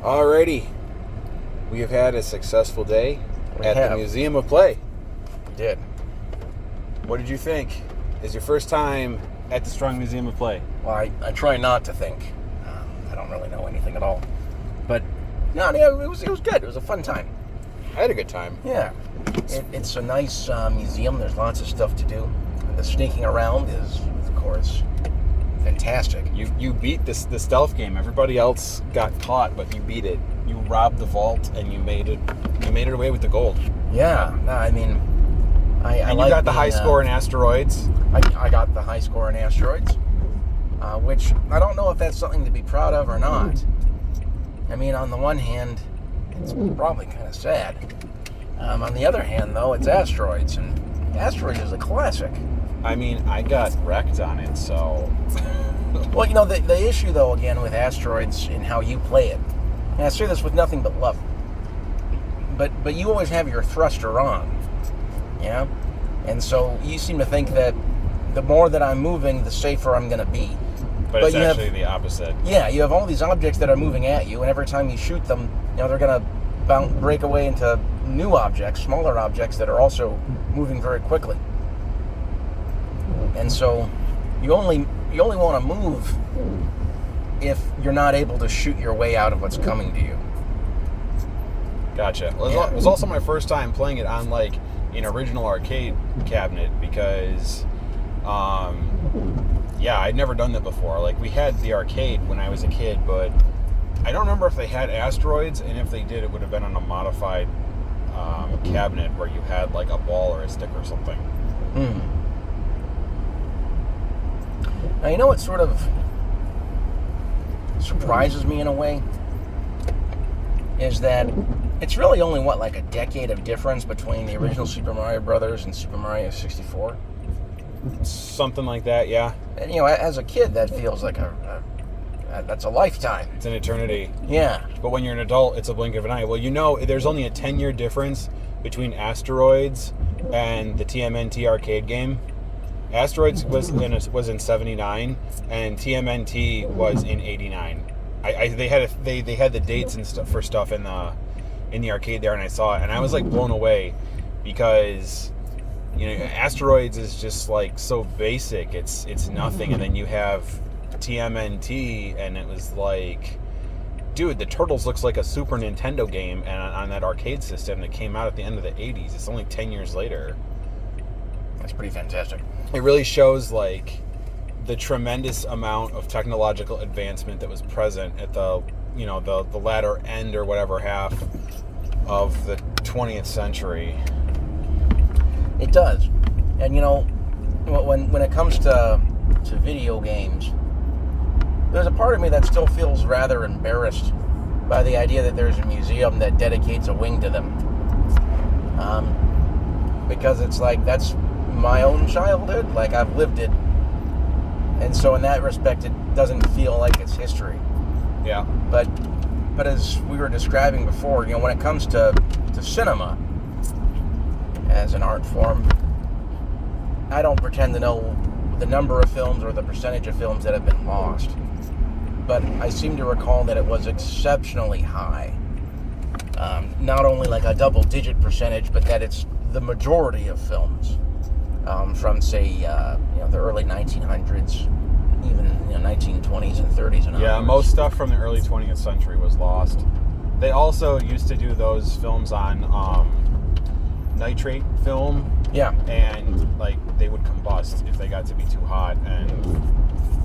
Alrighty, we have had a successful day the Museum of Play. We did. What did you think? Is your first time at the Strong Museum of Play? Well, I try not to think. I don't really know anything at all. But, no, it was good. It was a fun time. I had a good time. Yeah. It's a nice museum. There's lots of stuff to do. And the sneaking around is, of course, fantastic. You beat the stealth game. Everybody else got caught, but you beat it. You robbed the vault, and you made it away with the gold. Yeah. No, I mean, you got the high score in asteroids. I got the high score in asteroids, which I don't know if that's something to be proud of or not. I mean, on the one hand, it's probably kind of sad. On the other hand, though, it's asteroids, and asteroids is a classic. I mean, I got wrecked on it, so... Well, you know, the issue, though, again, with asteroids and how you play it, and I say this with nothing but love, but you always have your thruster on, yeah? And so you seem to think that the more that I'm moving, the safer I'm going to be. But it's actually the opposite. Yeah, you have all these objects that are moving at you, and every time you shoot them, you know, they're going to break away into new objects, smaller objects that are also moving very quickly. And so you only want to move if you're not able to shoot your way out of what's coming to you. Gotcha. Well, it was also my first time playing it on like an original arcade cabinet because, I'd never done that before. Like, we had the arcade when I was a kid, but I don't remember if they had asteroids, and if they did, it would have been on a modified cabinet where you had like a ball or a stick or something. Now, you know what sort of surprises me in a way? Is that it's really only, like a decade of difference between the original Super Mario Brothers and Super Mario 64? Something like that, yeah. And, you know, as a kid, that feels like that's a lifetime. It's an eternity. Yeah. But when you're an adult, it's a blink of an eye. Well, you know, there's only a 10-year difference between Asteroids and the TMNT arcade game. Asteroids was in 79, and TMNT was in 89. They had the dates and stuff for stuff in the arcade there, and I saw it, and I was like blown away because, you know, Asteroids is just like so basic. It's nothing, and then you have TMNT, and it was like, dude, the Turtles looks like a Super Nintendo game, and on that arcade system that came out at the end of the 80s. It's only 10 years later. That's pretty fantastic. It really shows like the tremendous amount of technological advancement that was present at the latter end or whatever half of the 20th century. It does. And, you know, when it comes to video games, there's a part of me that still feels rather embarrassed by the idea that there's a museum that dedicates a wing to them. Because it's like, that's my own childhood. Like, I've lived it. And so in that respect, it doesn't feel like it's history. Yeah. But as we were describing before, you know, when it comes to cinema as an art form, I don't pretend to know the number of films or the percentage of films that have been lost. But I seem to recall that it was exceptionally high. Not only like a double-digit percentage, but that it's the majority of films from, say, the early 1900s, even 1920s and 30s and yeah, onwards. Most stuff from the early 20th century was lost. They also used to do those films on nitrate film. Yeah. And like they would combust if they got to be too hot. And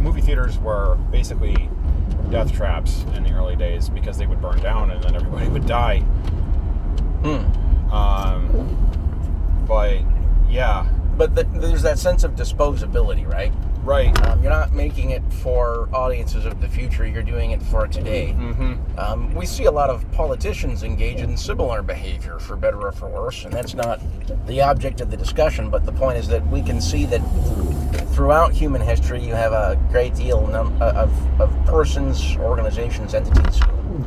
movie theaters were basically death traps in the early days because they would burn down and then everybody would die. But yeah. But there's that sense of disposability, right? Right. You're not making it for audiences of the future. You're doing it for today. Mm-hmm. We see a lot of politicians engage in similar behavior, for better or for worse, and that's not the object of the discussion, but the point is that we can see that throughout human history you have a great deal of persons, organizations, entities who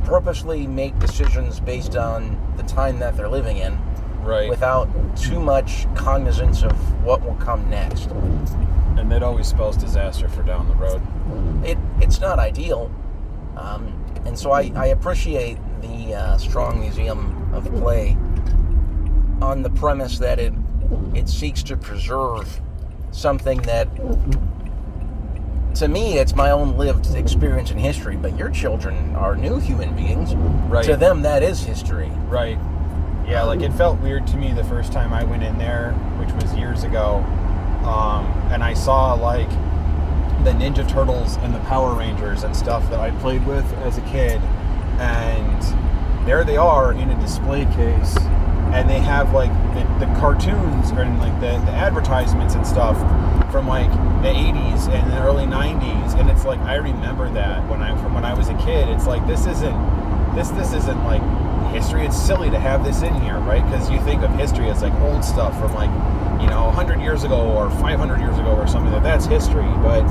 purposely make decisions based on the time that they're living in, right, without too much cognizance of what will come next. And that always spells disaster for down the road. It's not ideal, And so I appreciate the strong museum of play on the premise that it seeks to preserve something that, to me, it's my own lived experience in history, but your children are new human beings. Right. To them, that is history. Right. Yeah, like it felt weird to me the first time I went in there, which was years ago, and I saw like the Ninja Turtles and the Power Rangers and stuff that I played with as a kid, and there they are in a display case, and they have like the cartoons and like the advertisements and stuff from like the 80s and the early 90s, and it's like I remember that from when I was a kid. It's like this isn't like history. It's silly to have this in here, right? Because you think of history as like old stuff from like 100 years ago or 500 years ago or something. That's history, but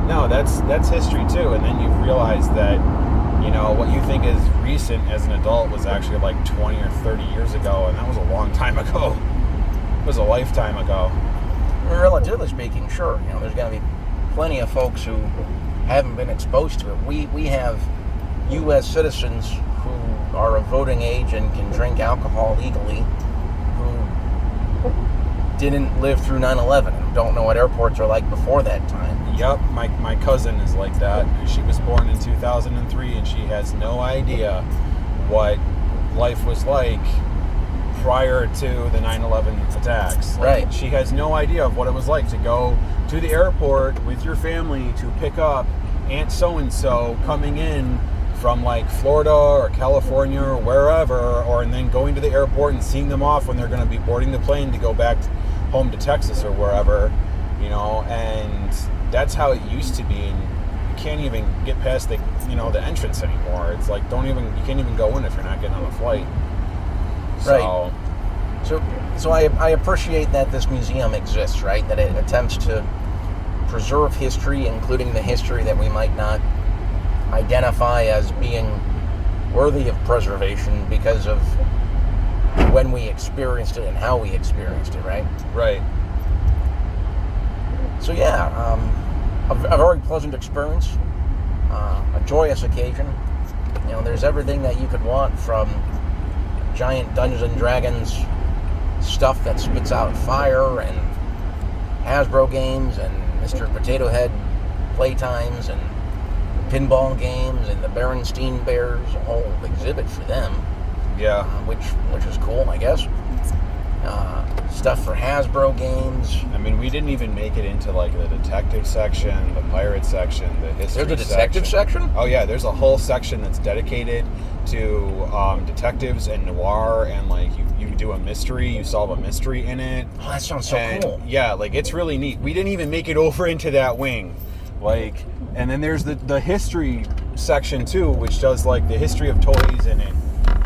no, that's history too. And then you realize that what you think is recent as an adult was actually like 20 or 30 years ago, and that was a long time ago. It was a lifetime ago. Relatively speaking, sure. There's going to be plenty of folks who haven't been exposed to it. We have U.S. citizens who are of voting age and can drink alcohol legally who didn't live through 9/11 and don't know what airports are like before that time. Yep, my cousin is like that. She was born in 2003, and she has no idea what life was like prior to the 9/11 attacks. Right. She has no idea of what it was like to go to the airport with your family to pick up Aunt so-and-so coming in from like Florida or California or wherever, and then going to the airport and seeing them off when they're going to be boarding the plane to go back home to Texas or wherever, and that's how it used to be. And you can't even get past the entrance anymore. It's like you can't even go in if you're not getting on a flight. Right. So I appreciate that this museum exists, right? That it attempts to preserve history, including the history that we might not identify as being worthy of preservation because of when we experienced it and how we experienced it, right? Right. So yeah, a very pleasant experience, a joyous occasion. There's everything that you could want, from giant Dungeons and Dragons stuff that spits out fire, and Hasbro games, and Mr. Potato Head playtimes, and pinball games, and the Berenstein Bears, a whole exhibit for them. Yeah. Which is cool, I guess. Stuff for Hasbro games. I mean, we didn't even make it into like the detective section, the pirate section, the history section. There's a detective section? Oh yeah, there's a whole section that's dedicated to detectives and noir, and like you do a mystery, you solve a mystery in it. Oh, that sounds so cool. Yeah, like it's really neat. We didn't even make it over into that wing. Like, and then there's the history section too, which does like the history of toys in it.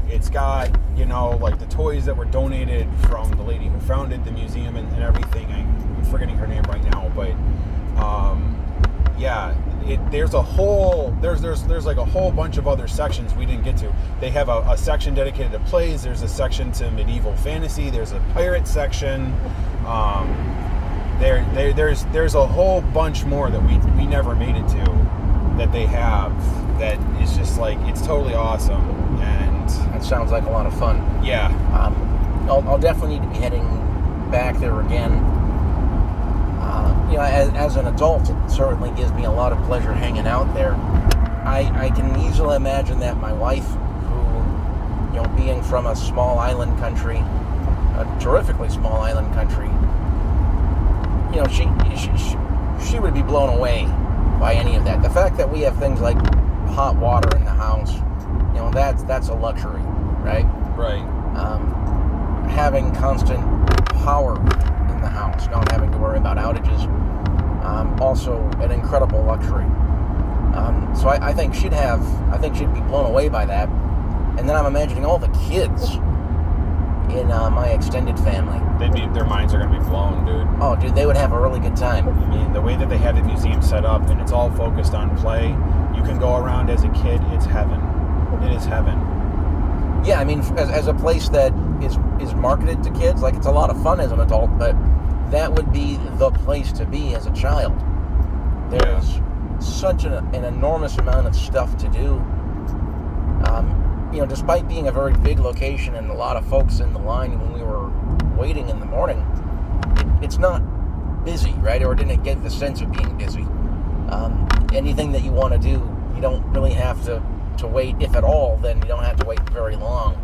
It's got, like the toys that were donated from the lady who founded the museum and everything. I'm forgetting her name right now, but yeah, there's like a whole bunch of other sections we didn't get to. They have a section dedicated to plays. There's a section to medieval fantasy. There's a pirate section. There's a whole bunch more that we never made it to, that they have, that is just like, it's totally awesome. And that sounds like a lot of fun. Yeah. I'll definitely need to be heading back there again. As an adult, it certainly gives me a lot of pleasure hanging out there. I can easily imagine that my wife, who, being from a small island country, a terrifically small island country, she would be blown away by any of that. The fact that we have things like hot water in the house, that's a luxury, right? Right. Having constant power in the house, not having to worry about outages, also an incredible luxury. So I think she'd be blown away by that. And then I'm imagining all the kids in my extended family. Their minds are going to be blown, dude. Oh, dude, they would have a really good time. I mean, the way that they have the museum set up, and it's all focused on play, you can go around as a kid, it's heaven. It is heaven. Yeah, I mean, as a place that is marketed to kids, like, it's a lot of fun as an adult, but that would be the place to be as a child. There's such an enormous amount of stuff to do. Despite being a very big location and a lot of folks in the line when we were waiting in the morning, it's not busy, right? Or didn't get the sense of being busy. Anything that you want to do, you don't really have to wait, if at all, then you don't have to wait very long.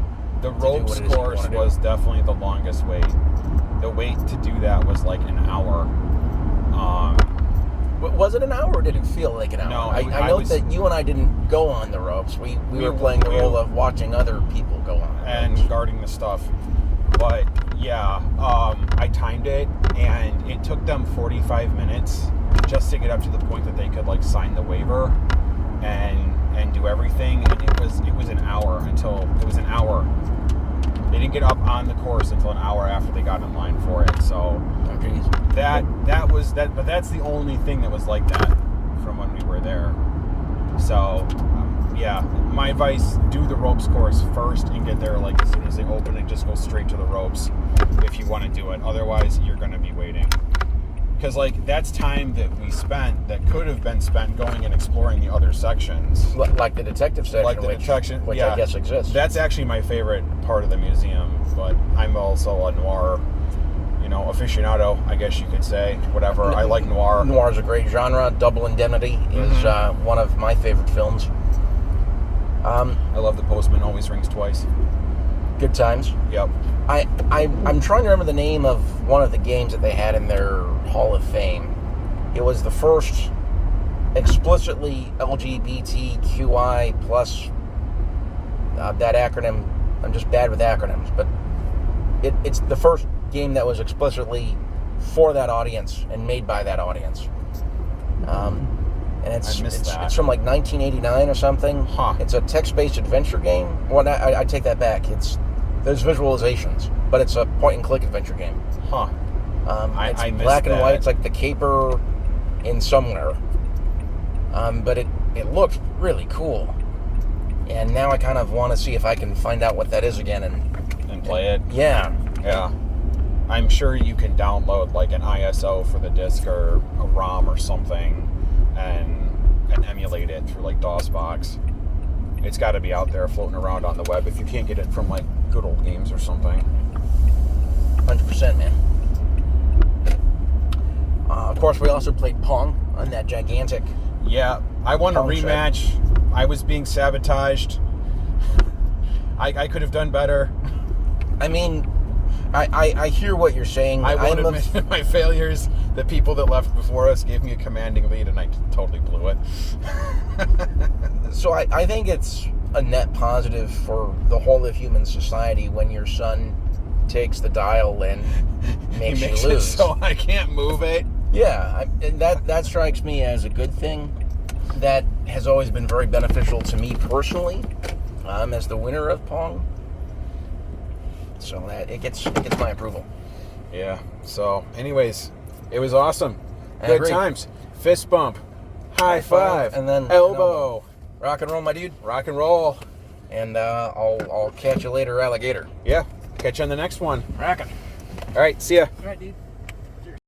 The ropes course was definitely the longest wait. The wait to do that was like an hour. Was it an hour or did it feel like an hour? No, I know that you and I didn't go on the ropes. We were playing the role of watching other people go on the and ropes. guarding the stuff. But yeah, I timed it, and it took them 45 minutes just to get up to the point that they could like sign the waiver and do everything. And it was an hour until it was an hour. They didn't get up on the course until an hour after they got in line for it. So but that's the only thing that was like that from when we were there. So yeah, my advice: do the ropes course first and get there like as soon as they open, and just go straight to the ropes if you want to do it. Otherwise, you're going to be waiting. Because like that's time that we spent that could have been spent going and exploring the other sections, like the detective section, which yeah, I guess exists. That's actually my favorite part of the museum. But I'm also a noir, aficionado, I guess you could say. Whatever. I like noir. Noir is a great genre. Double Indemnity is one of my favorite films. I love The Postman Always Rings Twice. Good times. Yep. I'm trying to remember the name of one of the games that they had in their Hall of Fame. It was the first explicitly LGBTQI plus that acronym. I'm just bad with acronyms, but it's the first game that was explicitly for that audience and made by that audience. And it's from like 1989 or something. Huh. It's a text-based adventure game. Well, I take that back. There's visualizations, but it's a point-and-click adventure game. Huh. It's I missed black and that. white. It's like the caper in somewhere. But it looks really cool. And now I kind of want to see if I can find out what that is again and play it. Yeah. Yeah. I'm sure you can download like an ISO for the disc or a ROM or something and emulate it through like DOSBox. It's got to be out there floating around on the web if you can't get it from like Good Old Games or something. 100%, man. Of course, we also played Pong on that gigantic. Yeah, I won a rematch. Set. I was being sabotaged. I could have done better. I mean, I hear what you're saying. I won't admit my failures. The people that left before us gave me a commanding lead, and I totally blew it. So I think it's a net positive for the whole of human society when your son takes the dial and makes you lose. It so I can't move it. Yeah, and that strikes me as a good thing. That has always been very beneficial to me personally, as the winner of Pong. So that it gets my approval. Yeah. So, anyways, it was awesome. Good Good times. Fist bump. High five. And then elbow. Rock and roll, my dude. Rock and roll. And I'll catch you later, alligator. Yeah. Catch you on the next one. Rockin'. All right. See ya. All right, dude.